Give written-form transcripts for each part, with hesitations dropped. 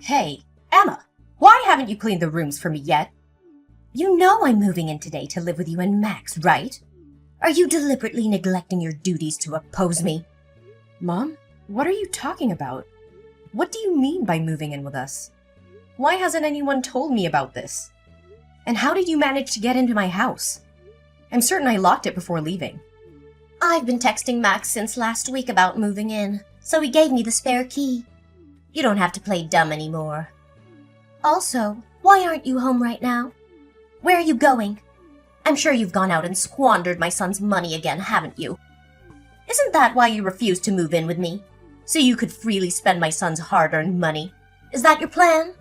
Hey, Emma, why haven't you cleaned the rooms for me yet? You know I'm moving in today to live with you and Max, right? Are you deliberately neglecting your duties to oppose me? Mom, what are you talking about? What do you mean by moving in with us? Why hasn't anyone told me about this? And how did you manage to get into my house? I'm certain I locked it before leaving. I've been texting Max since last week about moving in, so he gave me the spare key. You don't have to play dumb anymore. Also, why aren't you home right now? Where are you going? I'm sure you've gone out and squandered my son's money again, haven't you? Isn't that why you refused to move in with me? So you could freely spend my son's hard-earned money? Is that your plan?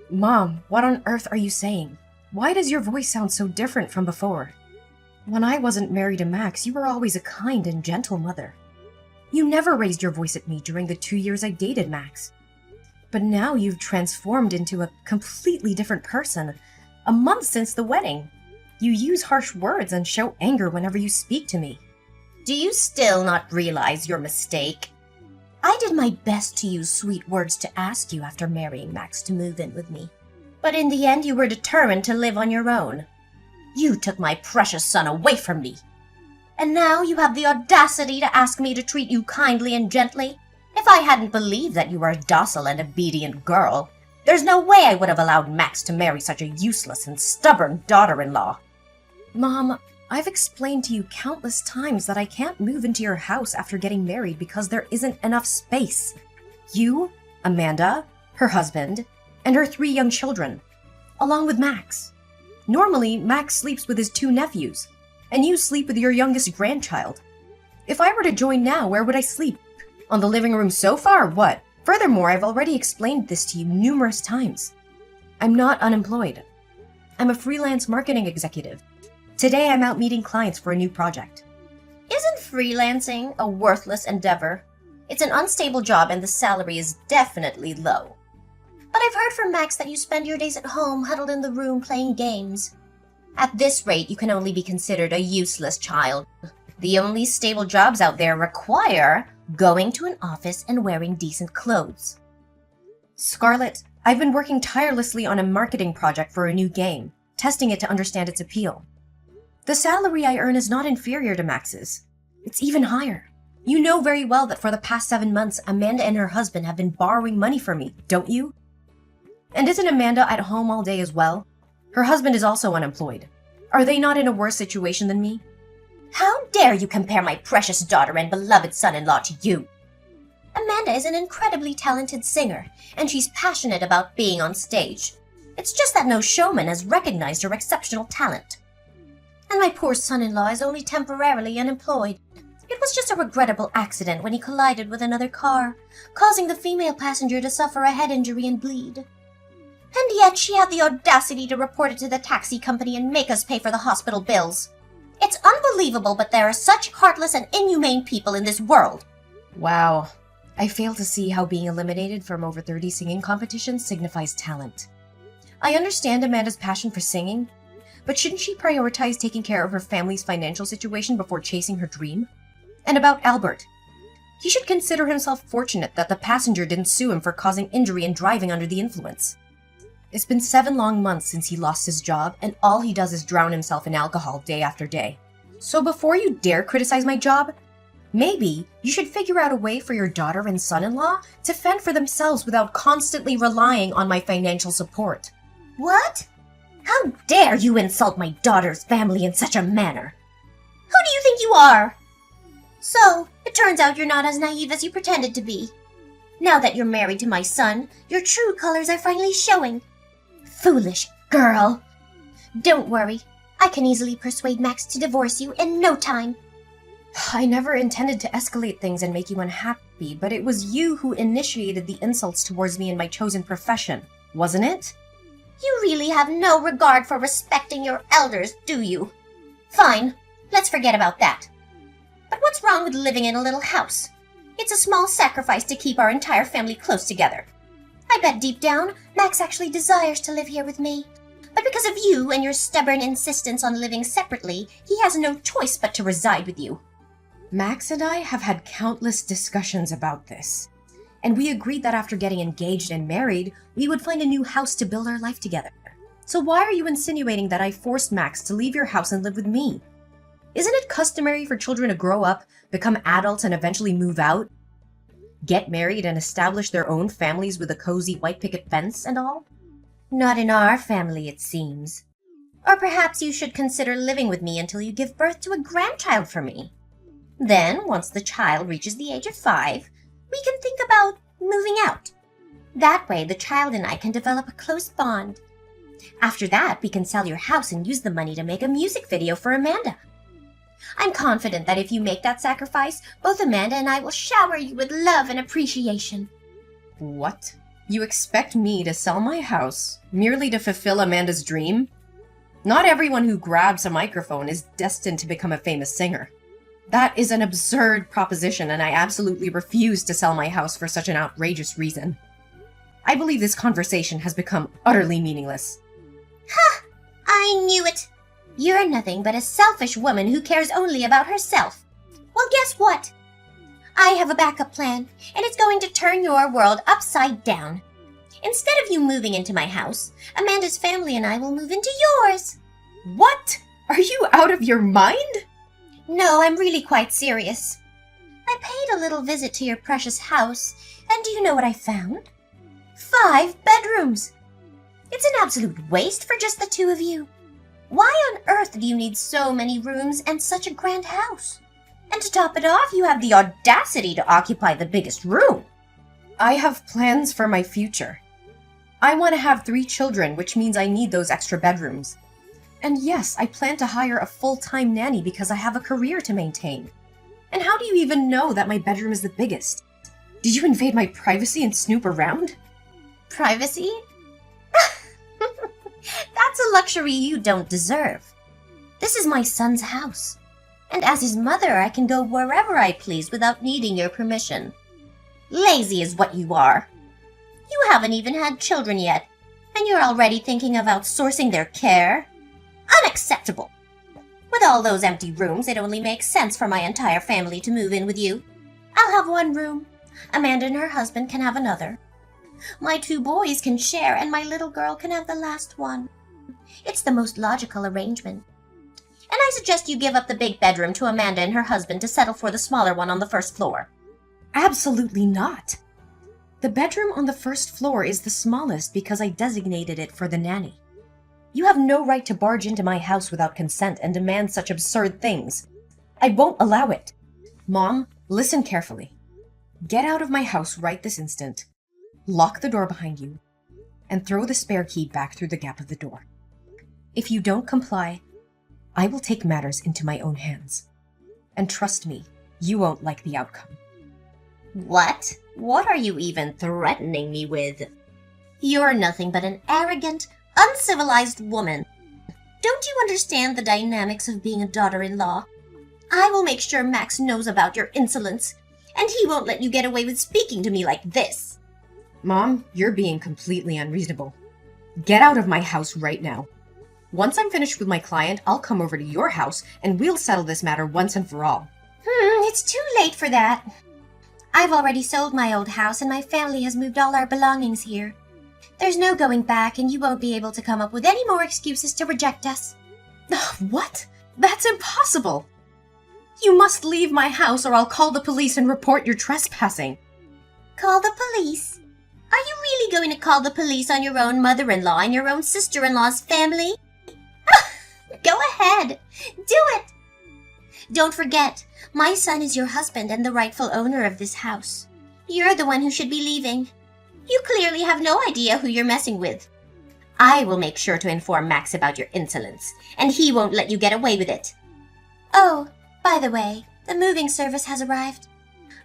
Mom, what on earth are you saying? Why does your voice sound so different from before? When I wasn't married to Max, you were always a kind and gentle mother. You never raised your voice at me during the 2 years I dated Max. But now you've transformed into a completely different person, a month since the wedding. You use harsh words and show anger whenever you speak to me. Do you still not realize your mistake? I did my best to use sweet words to ask you after marrying Max to move in with me. But in the end, you were determined to live on your own. You took my precious son away from me. And now you have the audacity to ask me to treat you kindly and gently? If I hadn't believed that you were a docile and obedient girl, there's no way I would have allowed Max to marry such a useless and stubborn daughter-in-law. Mom, I've explained to you countless times that I can't move into your house after getting married because there isn't enough space. You, Amanda, her husband, and her 3 young children, along with Max. Normally, Max sleeps with his 2 nephews, and you sleep with your youngest grandchild. If I were to join now, where would I sleep? On the living room sofa or what? Furthermore, I've already explained this to you numerous times. I'm not unemployed. I'm a freelance marketing executive. Today I'm out meeting clients for a new project. Isn't freelancing a worthless endeavor? It's an unstable job and the salary is definitely low. But I've heard from Max that you spend your days at home huddled in the room playing games. At this rate, you can only be considered a useless child. The only stable jobs out there require going to an office and wearing decent clothes. Scarlett, I've been working tirelessly on a marketing project for a new game, testing it to understand its appeal. The salary I earn is not inferior to Max's. It's even higher. You know very well that for the past 7 months, Amanda and her husband have been borrowing money from me, don't you? And isn't Amanda at home all day as well? Her husband is also unemployed. Are they not in a worse situation than me? How dare you compare my precious daughter and beloved son-in-law to you? Amanda is an incredibly talented singer, and she's passionate about being on stage. It's just that no showman has recognized her exceptional talent. And my poor son-in-law is only temporarily unemployed. It was just a regrettable accident when he collided with another car, causing the female passenger to suffer a head injury and bleed. And yet she had the audacity to report it to the taxi company and make us pay for the hospital bills. It's unbelievable, but there are such heartless and inhumane people in this world. Wow. I fail to see how being eliminated from over 30 singing competitions signifies talent. I understand Amanda's passion for singing, but shouldn't she prioritize taking care of her family's financial situation before chasing her dream? And about Albert. He should consider himself fortunate that the passenger didn't sue him for causing injury and driving under the influence. It's been 7 long months since he lost his job, and all he does is drown himself in alcohol day after day. So before you dare criticize my job, maybe you should figure out a way for your daughter and son-in-law to fend for themselves without constantly relying on my financial support. What? How dare you insult my daughter's family in such a manner? Who do you think you are? So, it turns out you're not as naive as you pretended to be. Now that you're married to my son, your true colors are finally showing. Foolish girl. Don't worry. I can easily persuade Max to divorce you in no time. I never intended to escalate things and make you unhappy, but it was you who initiated the insults towards me in my chosen profession, wasn't it? You really have no regard for respecting your elders, do you? Fine, let's forget about that. But what's wrong with living in a little house? It's a small sacrifice to keep our entire family close together. I bet deep down, Max actually desires to live here with me. But because of you and your stubborn insistence on living separately, he has no choice but to reside with you. Max and I have had countless discussions about this. And we agreed that after getting engaged and married, we would find a new house to build our life together. So why are you insinuating that I forced Max to leave your house and live with me? Isn't it customary for children to grow up, become adults, and eventually move out? Get married and establish their own families with a cozy white picket fence and all? Not in our family, it seems. Or perhaps you should consider living with me until you give birth to a grandchild for me. Then, once the child reaches the age of 5, we can think about moving out. That way, the child and I can develop a close bond. After that, we can sell your house and use the money to make a music video for Amanda. I'm confident that if you make that sacrifice, both Amanda and I will shower you with love and appreciation. What? You expect me to sell my house merely to fulfill Amanda's dream? Not everyone who grabs a microphone is destined to become a famous singer. That is an absurd proposition, and I absolutely refuse to sell my house for such an outrageous reason. I believe this conversation has become utterly meaningless. Ha! I knew it! You're nothing but a selfish woman who cares only about herself. Well, guess what? I have a backup plan, and it's going to turn your world upside down. Instead of you moving into my house, Amanda's family and I will move into yours. What? Are you out of your mind? No, I'm really quite serious. I paid a little visit to your precious house, and do you know what I found? 5 bedrooms! It's an absolute waste for just the 2 of you. Why on earth do you need so many rooms and such a grand house? And to top it off, you have the audacity to occupy the biggest room. I have plans for my future. I want to have 3 children, which means I need those extra bedrooms. And yes, I plan to hire a full-time nanny because I have a career to maintain. And how do you even know that my bedroom is the biggest? Did you invade my privacy and snoop around? Privacy? That's a luxury you don't deserve. This is my son's house, and as his mother, I can go wherever I please without needing your permission. Lazy is what you are. You haven't even had children yet, and you're already thinking of outsourcing their care? Unacceptable! With all those empty rooms, it only makes sense for my entire family to move in with you. I'll have 1 room. Amanda and her husband can have another. My 2 boys can share, and my little girl can have the last one. It's the most logical arrangement. And I suggest you give up the big bedroom to Amanda and her husband to settle for the smaller one on the first floor. Absolutely not. The bedroom on the first floor is the smallest because I designated it for the nanny. You have no right to barge into my house without consent and demand such absurd things. I won't allow it. Mom, listen carefully. Get out of my house right this instant. Lock the door behind you, and throw the spare key back through the gap of the door. If you don't comply, I will take matters into my own hands. And trust me, you won't like the outcome. What? What are you even threatening me with? You're nothing but an arrogant, uncivilized woman. Don't you understand the dynamics of being a daughter-in-law? I will make sure Max knows about your insolence, and he won't let you get away with speaking to me like this. Mom, you're being completely unreasonable. Get out of my house right now. Once I'm finished with my client, I'll come over to your house and we'll settle this matter once and for all. It's too late for that. I've already sold my old house and my family has moved all our belongings here. There's no going back, and you won't be able to come up with any more excuses to reject us. What? That's impossible! You must leave my house or I'll call the police and report your trespassing. Call the police? Are you really going to call the police on your own mother-in-law and your own sister-in-law's family? Go ahead. Do it. Don't forget, my son is your husband and the rightful owner of this house. You're the one who should be leaving. You clearly have no idea who you're messing with. I will make sure to inform Max about your insolence, and he won't let you get away with it. Oh, by the way, the moving service has arrived.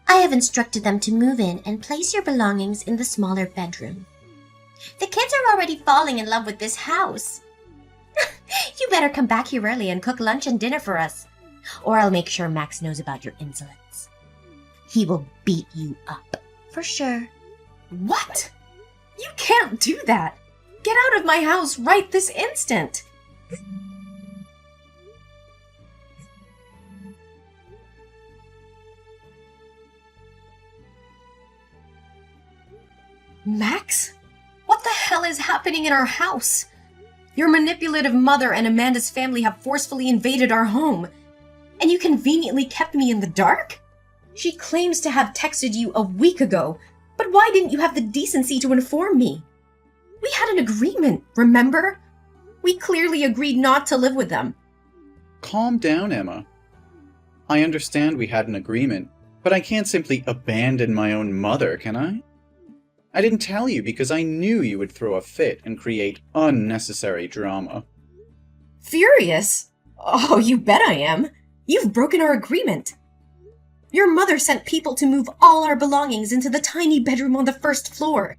I have instructed them to move in and place your belongings in the smaller bedroom. The kids are already falling in love with this house. You better come back here early and cook lunch and dinner for us, or I'll make sure Max knows about your insolence. He will beat you up, for sure. What? You can't do that! Get out of my house right this instant! Max? What the hell is happening in our house? Your manipulative mother and Amanda's family have forcefully invaded our home, and you conveniently kept me in the dark? She claims to have texted you a week ago, but why didn't you have the decency to inform me? We had an agreement, remember? We clearly agreed not to live with them. Calm down, Emma. I understand we had an agreement, but I can't simply abandon my own mother, can I? I didn't tell you because I knew you would throw a fit and create unnecessary drama. Furious? Oh, you bet I am. You've broken our agreement. Your mother sent people to move all our belongings into the tiny bedroom on the first floor.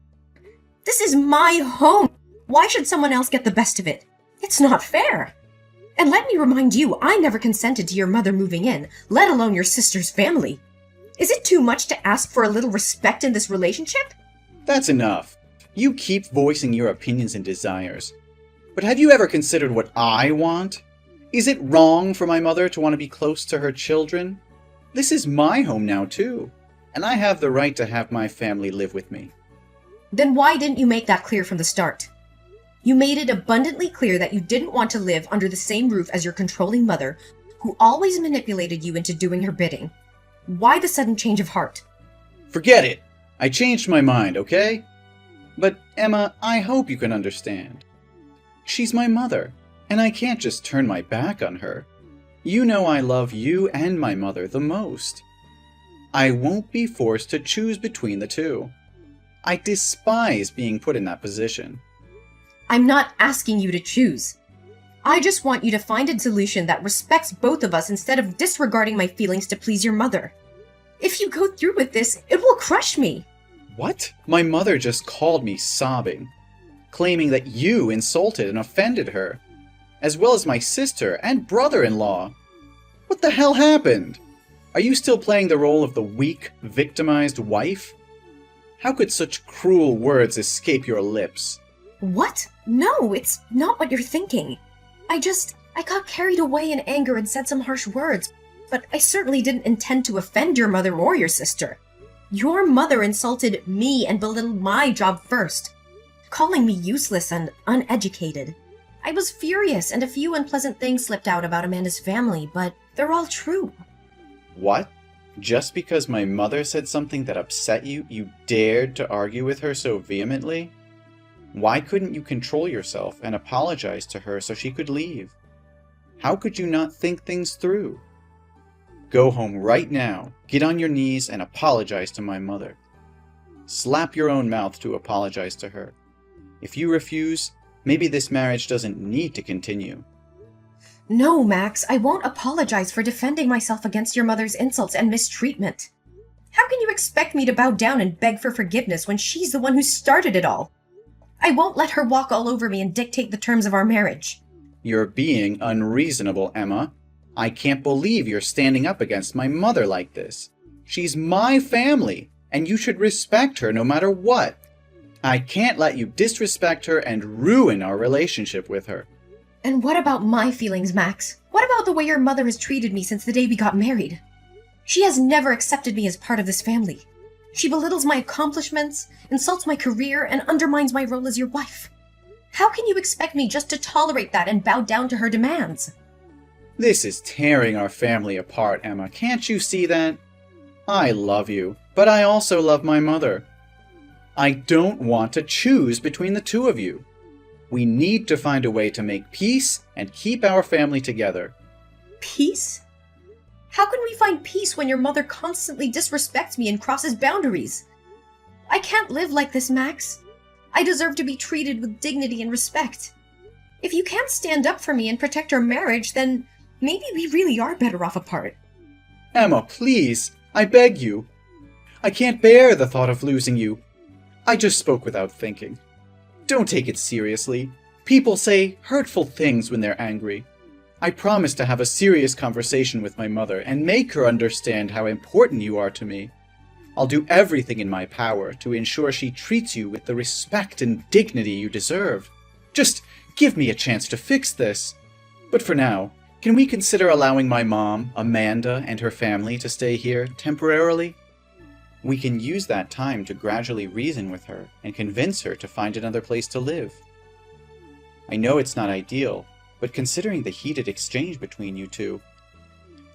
This is my home. Why should someone else get the best of it? It's not fair. And let me remind you, I never consented to your mother moving in, let alone your sister's family. Is it too much to ask for a little respect in this relationship? That's enough. You keep voicing your opinions and desires. But have you ever considered what I want? Is it wrong for my mother to want to be close to her children? This is my home now, too. And I have the right to have my family live with me. Then why didn't you make that clear from the start? You made it abundantly clear that you didn't want to live under the same roof as your controlling mother, who always manipulated you into doing her bidding. Why the sudden change of heart? Forget it! I changed my mind, okay? But, Emma, I hope you can understand. She's my mother, and I can't just turn my back on her. You know I love you and my mother the most. I won't be forced to choose between the two. I despise being put in that position. I'm not asking you to choose. I just want you to find a solution that respects both of us instead of disregarding my feelings to please your mother. If you go through with this, it will crush me. What? My mother just called me sobbing, claiming that you insulted and offended her, as well as my sister and brother-in-law. What the hell happened? Are you still playing the role of the weak, victimized wife? How could such cruel words escape your lips? What? No, it's not what you're thinking. I got carried away in anger and said some harsh words, but I certainly didn't intend to offend your mother or your sister. Your mother insulted me and belittled my job first, calling me useless and uneducated. I was furious, and a few unpleasant things slipped out about Amanda's family, but they're all true. What? Just because my mother said something that upset you, you dared to argue with her so vehemently? Why couldn't you control yourself and apologize to her so she could leave? How could you not think things through? Go home right now, get on your knees and apologize to my mother. Slap your own mouth to apologize to her. If you refuse, maybe this marriage doesn't need to continue. No, Max, I won't apologize for defending myself against your mother's insults and mistreatment. How can you expect me to bow down and beg for forgiveness when she's the one who started it all? I won't let her walk all over me and dictate the terms of our marriage. You're being unreasonable, Emma. I can't believe you're standing up against my mother like this. She's my family, and you should respect her no matter what. I can't let you disrespect her and ruin our relationship with her. And what about my feelings, Max? What about the way your mother has treated me since the day we got married? She has never accepted me as part of this family. She belittles my accomplishments, insults my career, and undermines my role as your wife. How can you expect me just to tolerate that and bow down to her demands? This is tearing our family apart, Emma. Can't you see that? I love you, but I also love my mother. I don't want to choose between the two of you. We need to find a way to make peace and keep our family together. Peace? How can we find peace when your mother constantly disrespects me and crosses boundaries? I can't live like this, Max. I deserve to be treated with dignity and respect. If you can't stand up for me and protect our marriage, then maybe we really are better off apart. Emma, please, I beg you. I can't bear the thought of losing you. I just spoke without thinking. Don't take it seriously. People say hurtful things when they're angry. I promise to have a serious conversation with my mother and make her understand how important you are to me. I'll do everything in my power to ensure she treats you with the respect and dignity you deserve. Just give me a chance to fix this. But for now, can we consider allowing my mom, Amanda, and her family to stay here temporarily? We can use that time to gradually reason with her and convince her to find another place to live. I know it's not ideal, but considering the heated exchange between you two,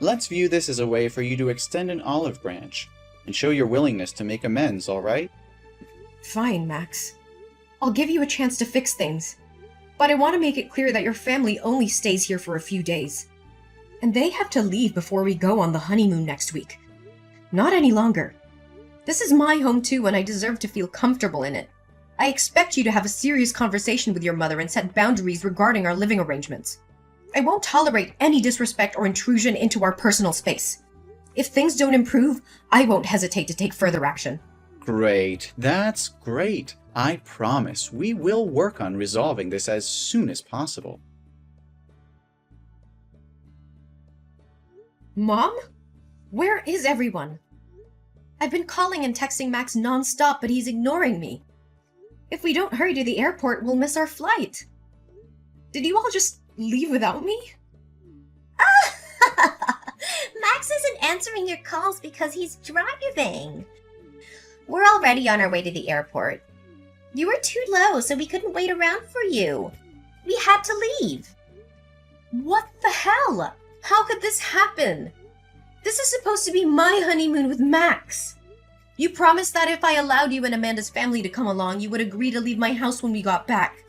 let's view this as a way for you to extend an olive branch and show your willingness to make amends, all right? Fine, Max. I'll give you a chance to fix things. But I want to make it clear that your family only stays here for a few days. And they have to leave before we go on the honeymoon next week. Not any longer. This is my home too, and I deserve to feel comfortable in it. I expect you to have a serious conversation with your mother and set boundaries regarding our living arrangements. I won't tolerate any disrespect or intrusion into our personal space. If things don't improve, I won't hesitate to take further action. Great. That's great. I promise we will work on resolving this as soon as possible. Mom? Where is everyone? I've been calling and texting Max non-stop, but he's ignoring me. If we don't hurry to the airport, we'll miss our flight. Did you all just leave without me? Max isn't answering your calls because he's driving. We're already on our way to the airport. You were too low, so we couldn't wait around for you. We had to leave. What the hell? How could this happen? This is supposed to be my honeymoon with Max. You promised that if I allowed you and Amanda's family to come along, you would agree to leave my house when we got back.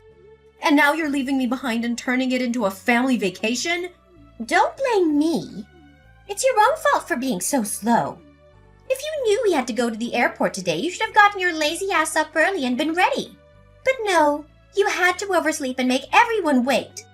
And now you're leaving me behind and turning it into a family vacation? Don't blame me. It's your own fault for being so slow. If you knew we had to go to the airport today, you should have gotten your lazy ass up early and been ready. But no, you had to oversleep and make everyone wait.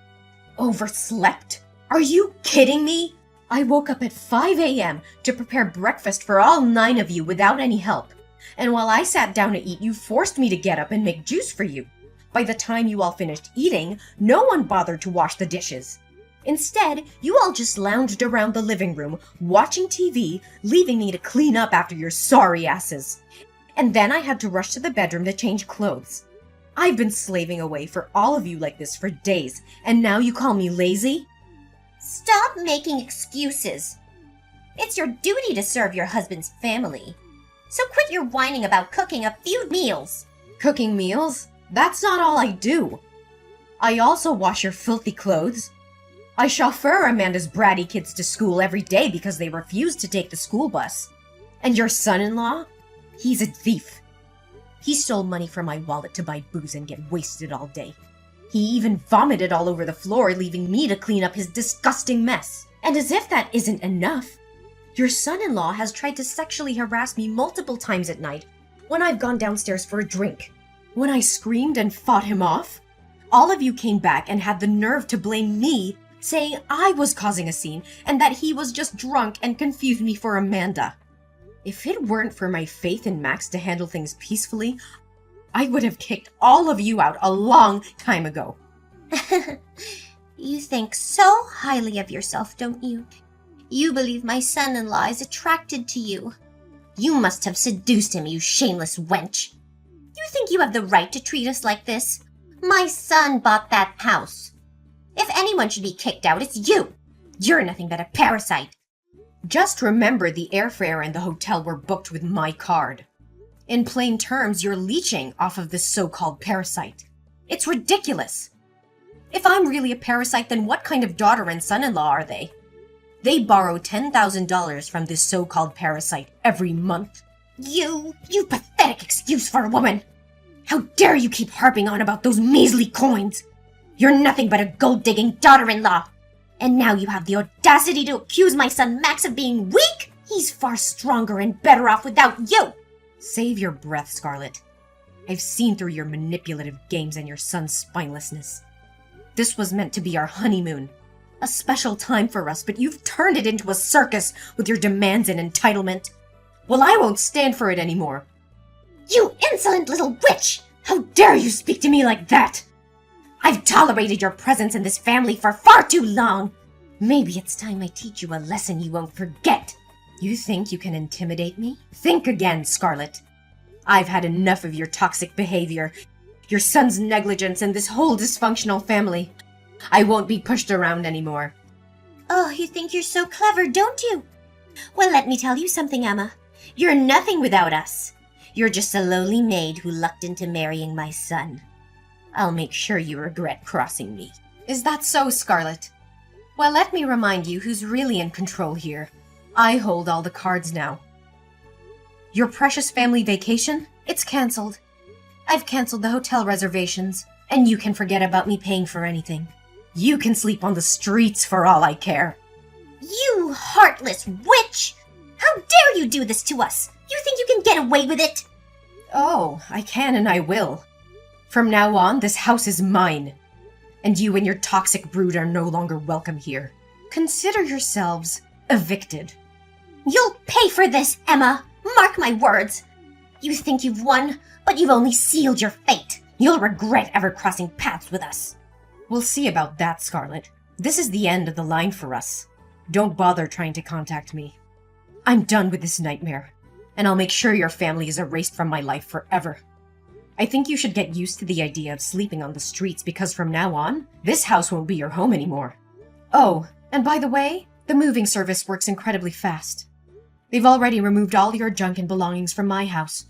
Overslept? Are you kidding me? I woke up at 5 a.m. to prepare breakfast for all 9 of you without any help. And while I sat down to eat, you forced me to get up and make juice for you. By the time you all finished eating, no one bothered to wash the dishes. Instead, you all just lounged around the living room, watching TV, leaving me to clean up after your sorry asses. And then I had to rush to the bedroom to change clothes. I've been slaving away for all of you like this for days, and now you call me lazy? Stop making excuses. It's your duty to serve your husband's family. So quit your whining about cooking a few meals. Cooking meals? That's not all I do. I also wash your filthy clothes. I chauffeur Amanda's bratty kids to school every day because they refuse to take the school bus. And your son-in-law? He's a thief. He stole money from my wallet to buy booze and get wasted all day. He even vomited all over the floor, leaving me to clean up his disgusting mess. And as if that isn't enough, your son-in-law has tried to sexually harass me multiple times at night when I've gone downstairs for a drink. When I screamed and fought him off, all of you came back and had the nerve to blame me, saying I was causing a scene and that he was just drunk and confused me for Amanda. If it weren't for my faith in Max to handle things peacefully, I would have kicked all of you out a long time ago. You think so highly of yourself, don't you? You believe my son-in-law is attracted to you. You must have seduced him, you shameless wench. You think you have the right to treat us like this? My son bought that house. If anyone should be kicked out, it's you. You're nothing but a parasite. Just remember the airfare and the hotel were booked with my card. In plain terms, you're leeching off of this so-called parasite. It's ridiculous. If I'm really a parasite, then what kind of daughter and son-in-law are they? They borrow $10,000 from this so-called parasite every month. You pathetic excuse for a woman. How dare you keep harping on about those measly coins? You're nothing but a gold-digging daughter-in-law. And now you have the audacity to accuse my son Max of being weak? He's far stronger and better off without you. Save your breath, Scarlet. I've seen through your manipulative games and your son's spinelessness. This was meant to be our honeymoon. A special time for us, but you've turned it into a circus with your demands and entitlement. Well, I won't stand for it anymore. You insolent little witch! How dare you speak to me like that? I've tolerated your presence in this family for far too long. Maybe it's time I teach you a lesson you won't forget. You think you can intimidate me? Think again, Scarlet. I've had enough of your toxic behavior, your son's negligence, and this whole dysfunctional family. I won't be pushed around anymore. Oh, you think you're so clever, don't you? Well, let me tell you something, Emma. You're nothing without us. You're just a lowly maid who lucked into marrying my son. I'll make sure you regret crossing me. Is that so, Scarlet? Well, let me remind you who's really in control here. I hold all the cards now. Your precious family vacation? It's cancelled. I've cancelled the hotel reservations, and you can forget about me paying for anything. You can sleep on the streets for all I care. You heartless witch! How dare you do this to us? You think you can get away with it? Oh, I can and I will. From now on, this house is mine. And you and your toxic brood are no longer welcome here. Consider yourselves evicted. You'll pay for this, Emma! Mark my words! You think you've won, but you've only sealed your fate. You'll regret ever crossing paths with us. We'll see about that, Scarlet. This is the end of the line for us. Don't bother trying to contact me. I'm done with this nightmare, and I'll make sure your family is erased from my life forever. I think you should get used to the idea of sleeping on the streets because from now on, this house won't be your home anymore. Oh, and by the way, the moving service works incredibly fast. They've already removed all your junk and belongings from my house,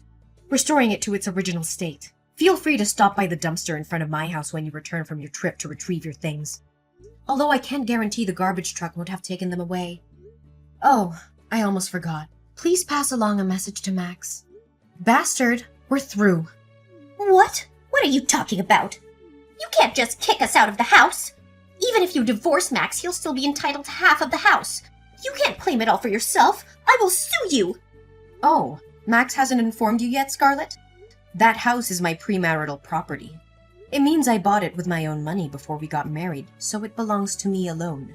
restoring it to its original state. Feel free to stop by the dumpster in front of my house when you return from your trip to retrieve your things. Although I can't guarantee the garbage truck won't have taken them away. Oh, I almost forgot. Please pass along a message to Max. Bastard, we're through. What? What are you talking about? You can't just kick us out of the house. Even if you divorce Max, he'll still be entitled to half of the house. You can't claim it all for yourself. I will sue you. Oh, Max hasn't informed you yet, Scarlet? That house is my premarital property. It means I bought it with my own money before we got married, so it belongs to me alone.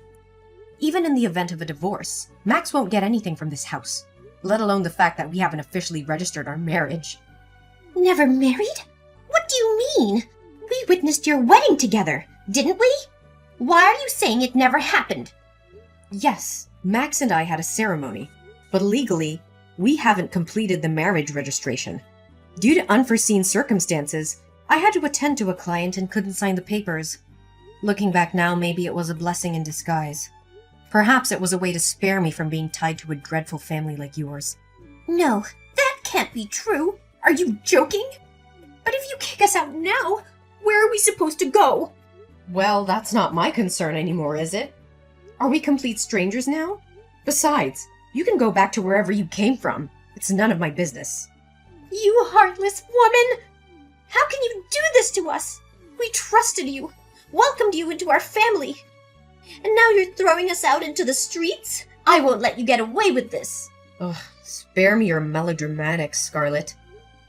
Even in the event of a divorce, Max won't get anything from this house, let alone the fact that we haven't officially registered our marriage. Never married? What do you mean? We witnessed your wedding together, didn't we? Why are you saying it never happened? Yes, Max and I had a ceremony, but legally, we haven't completed the marriage registration. Due to unforeseen circumstances, I had to attend to a client and couldn't sign the papers. Looking back now, maybe it was a blessing in disguise. Perhaps it was a way to spare me from being tied to a dreadful family like yours. No, that can't be true. Are you joking? But if you kick us out now, where are we supposed to go? Well, that's not my concern anymore, is it? Are we complete strangers now? Besides, you can go back to wherever you came from. It's none of my business. You heartless woman! How can you do this to us? We trusted you, welcomed you into our family. And now you're throwing us out into the streets? I won't let you get away with this. Ugh, spare me your melodramatics, Scarlet.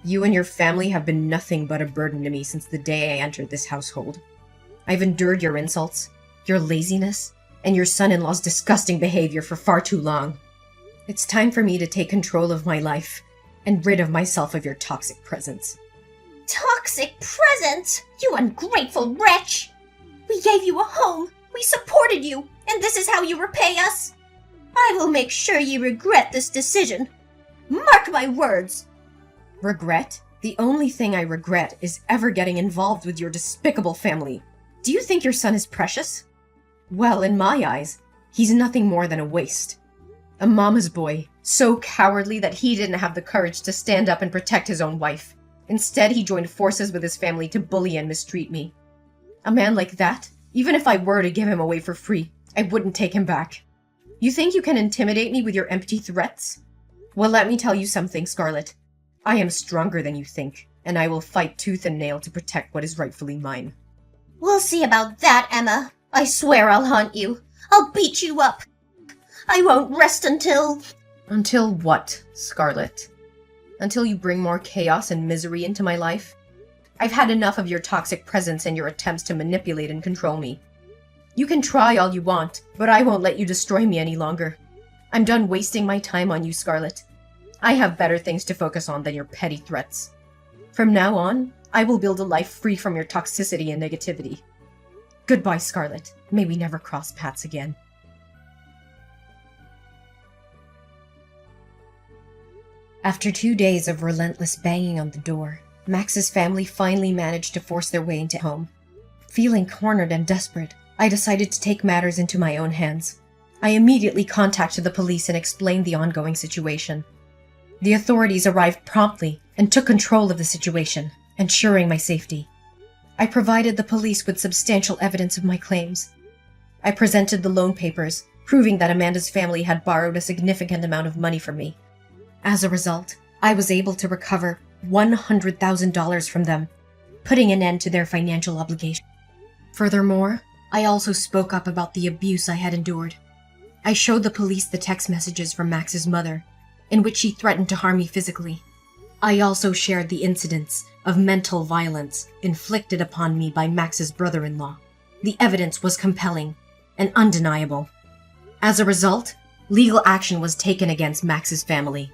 You and your family have been nothing but a burden to me since the day I entered this household. I've endured your insults, your laziness, and your son-in-law's disgusting behavior for far too long. It's time for me to take control of my life and rid of myself of your toxic presence. Toxic presence? You ungrateful wretch! We gave you a home, we supported you, and this is how you repay us? I will make sure you regret this decision. Mark my words! Regret? The only thing I regret is ever getting involved with your despicable family. Do you think your son is precious? Well, in my eyes, he's nothing more than a waste. A mama's boy, so cowardly that he didn't have the courage to stand up and protect his own wife. Instead, he joined forces with his family to bully and mistreat me. A man like that, even if I were to give him away for free, I wouldn't take him back. You think you can intimidate me with your empty threats? Well, let me tell you something, Scarlet. I am stronger than you think, and I will fight tooth and nail to protect what is rightfully mine. We'll see about that, Emma. I swear I'll haunt you. I'll beat you up. I won't rest until... Until what, Scarlet? Until you bring more chaos and misery into my life? I've had enough of your toxic presence and your attempts to manipulate and control me. You can try all you want, but I won't let you destroy me any longer. I'm done wasting my time on you, Scarlet. I have better things to focus on than your petty threats. From now on, I will build a life free from your toxicity and negativity. Goodbye, Scarlet. May we never cross paths again. After 2 days of relentless banging on the door, Max's family finally managed to force their way into home. Feeling cornered and desperate, I decided to take matters into my own hands. I immediately contacted the police and explained the ongoing situation. The authorities arrived promptly and took control of the situation, ensuring my safety. I provided the police with substantial evidence of my claims. I presented the loan papers, proving that Amanda's family had borrowed a significant amount of money from me. As a result, I was able to recover $100,000 from them, putting an end to their financial obligation. Furthermore, I also spoke up about the abuse I had endured. I showed the police the text messages from Max's mother, in which she threatened to harm me physically. I also shared the incidents of mental violence inflicted upon me by Max's brother-in-law. The evidence was compelling and undeniable. As a result, legal action was taken against Max's family.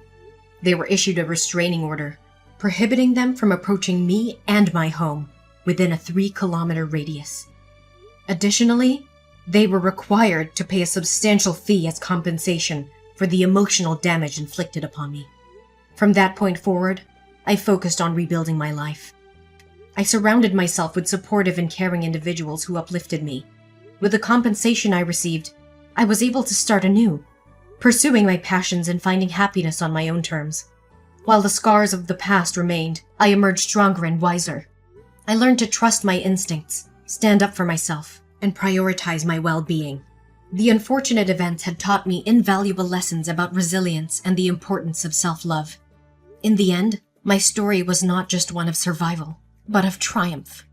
They were issued a restraining order, prohibiting them from approaching me and my home within a 3-kilometer radius. Additionally, they were required to pay a substantial fee as compensation for the emotional damage inflicted upon me. From that point forward, I focused on rebuilding my life. I surrounded myself with supportive and caring individuals who uplifted me. With the compensation I received, I was able to start anew, pursuing my passions and finding happiness on my own terms. While the scars of the past remained, I emerged stronger and wiser. I learned to trust my instincts, stand up for myself, and prioritize my well-being. The unfortunate events had taught me invaluable lessons about resilience and the importance of self-love. In the end, my story was not just one of survival, but of triumph.